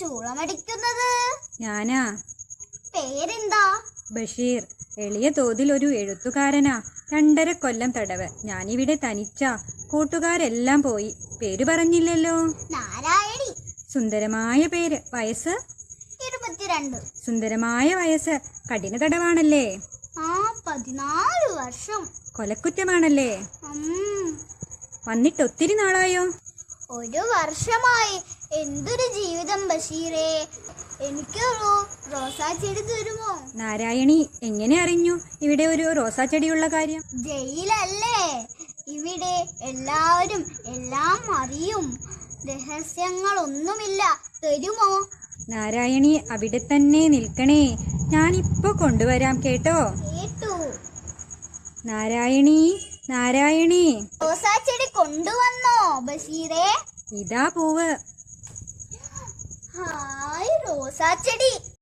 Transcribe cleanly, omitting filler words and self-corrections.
ചൂളമടിക്കുന്നത്? ഞാനാ. പേരെന്താ? ബഷീർ. എളിയ തോതിൽ ഒരു എഴുത്തുകാരനാ. 2.5 കൊല്ലം തടവ്. ഞാനിവിടെ തനിച്ചാ. കൂട്ടുകാരെല്ലാം പോയി. പേര് പറഞ്ഞില്ലല്ലോ. നാരായണി. സുന്ദരമായ പേര്. വയസ്സ്? 22. സുന്ദരമായ വയസ്സ്. കഠിന തടവാണല്ലേ? 14 വർഷം. കൊലക്കുറ്റമാണല്ലേ? വന്നിട്ട് ഒത്തിരി നാളായോ? 1 വർഷമായി. എന്തൊരു ജീവിതം ബഷീറേ. എനിക്കൊരു റോസാ ചെടി തരുമോ? നാരായണി, എങ്ങനെ അറിഞ്ഞു ഇവിടെ ഒരു റോസാ ചെടിയുള്ള കാര്യം? ജയിലല്ലേ, ഇവിടെ എല്ലാവരും എല്ലാം അറിയും. രഹസ്യങ്ങളൊന്നുമില്ല. തരുമോ? നാരായണി, അവിടെ തന്നെ നിൽക്കണേ. ഞാനിപ്പോ കൊണ്ടുവരാം, കേട്ടോ? കേട്ടു. നാരായണി, നാരായണി. റോസാ ചെടി കൊണ്ടുവന്നോ ബഷീറേ? ഇതാ പൂവ്. ഹായ് റോസാ ചെടി.